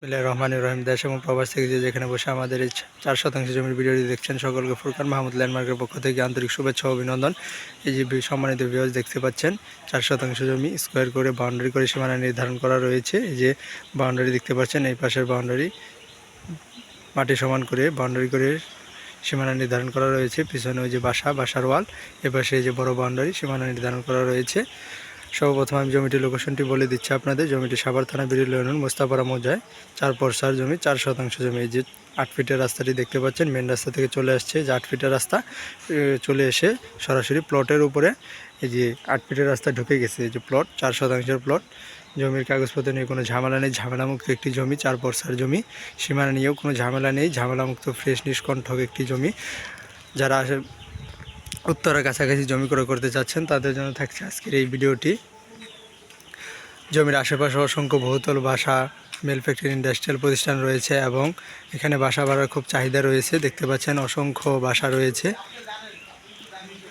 বিসমিল্লাহির রহমানির রহিম। দেশ এবং প্রবাস থেকে যেখানে বসে আমাদের এই 4 শতাংশ জমির ভিডিওটি দেখছেন, সকলকে ফুরকান মাহমুদ ল্যান্ডমার্কের পক্ষ থেকে আন্তরিক শুভেচ্ছা ও অভিনন্দন। এই যে সম্মানিত ভিউয়ার্স দেখতে পাচ্ছেন, 4 শতাংশ জমি স্কোয়ার করে বাউন্ডারি করে সীমানা নির্ধারণ করা রয়েছে। এই যে বাউন্ডারি দেখতে পাচ্ছেন, এই পাশের বাউন্ডারি মাটি সমান করে বাউন্ডারি করে সীমানা নির্ধারণ করা রয়েছে। পিছনে ওই যে বাসার ওয়াল, এপাশে এই যে বড় বাউন্ডারি সীমানা নির্ধারণ করা রয়েছে। সর্বপ্রথম আমি জমিটির লোকেশনটি বলে দিচ্ছি আপনাদের। জমিটি সাভার থানা বিরুল ইউনিয়ন মোস্তাপাড়া মৌজায় 4 পরসার জমি, 4 শতাংশ জমি। এই যে 8 ফিটের রাস্তাটি দেখতে পাচ্ছেন, মেন রাস্তা থেকে চলে আসছে যে 8 ফিটের রাস্তা, চলে এসে সরাসরি প্লটের উপরে এই যে 8 ফিটের রাস্তা ঢুকে গেছে। এই যে প্লট, 4 শতাংশের প্লট। জমির কাগজপত্র নিয়ে কোনো ঝামেলা নেই, ঝামেলামুক্ত একটি জমি, 4 পরসার জমি। সীমানা নিয়েও কোনো ঝামেলা নেই, ঝামেলামুক্ত ফ্রেশ নিষ্কণ্ঠক একটি জমি। যারা উত্তরের কাছাকাছি জমি ক্রয় করতে চাচ্ছেন তাদের জন্য থাকছে আজকের এই ভিডিওটি। জমির আশেপাশে অসংখ্য বহুতল বাসা, মিল ফ্যাক্টরি, ইন্ডাস্ট্রিয়াল প্রতিষ্ঠান রয়েছে এবং এখানে বাসা ভাড়ার খুব চাহিদা রয়েছে। দেখতে পাচ্ছেন অসংখ্য বাসা রয়েছে।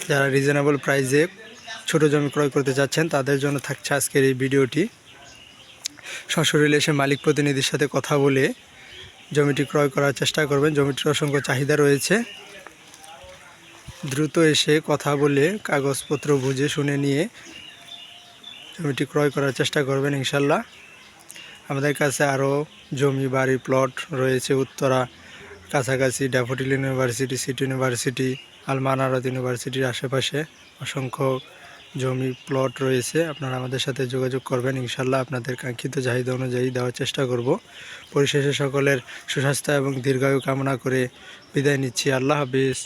যারা রিজনেবল প্রাইসে ছোট জমি ক্রয় করতে চাচ্ছেন তাদের জন্য থাকছে আজকের এই ভিডিওটি। সশরীরে এসে মালিক প্রতিনিধির সাথে কথা বলে জমিটি ক্রয় করার চেষ্টা করবেন। জমিটির অসংখ্য চাহিদা রয়েছে। দ্রুত এসে কথা বলে কাগজপত্র বুঝে শুনে নিয়ে জমিটি ক্রয় করার চেষ্টা করবেন ইনশাল্লাহ। আমাদের কাছে আরও জমি, বাড়ি, প্লট রয়েছে উত্তরা কাছাকাছি, ড্যাফোডিল ইউনিভার্সিটি, সিটি ইউনিভার্সিটি, আল মানারত ইউনিভার্সিটির আশেপাশে অসংখ্য জমি, প্লট রয়েছে। আপনারা আমাদের সাথে যোগাযোগ করবেন ইনশাল্লাহ। আপনাদের কাঙ্ক্ষিত চাহিদা অনুযায়ী দেওয়ার চেষ্টা করব। পরিশেষে সকলের সুস্বাস্থ্য এবং দীর্ঘায়ু কামনা করে বিদায় নিচ্ছি। আল্লাহ হাফিজ।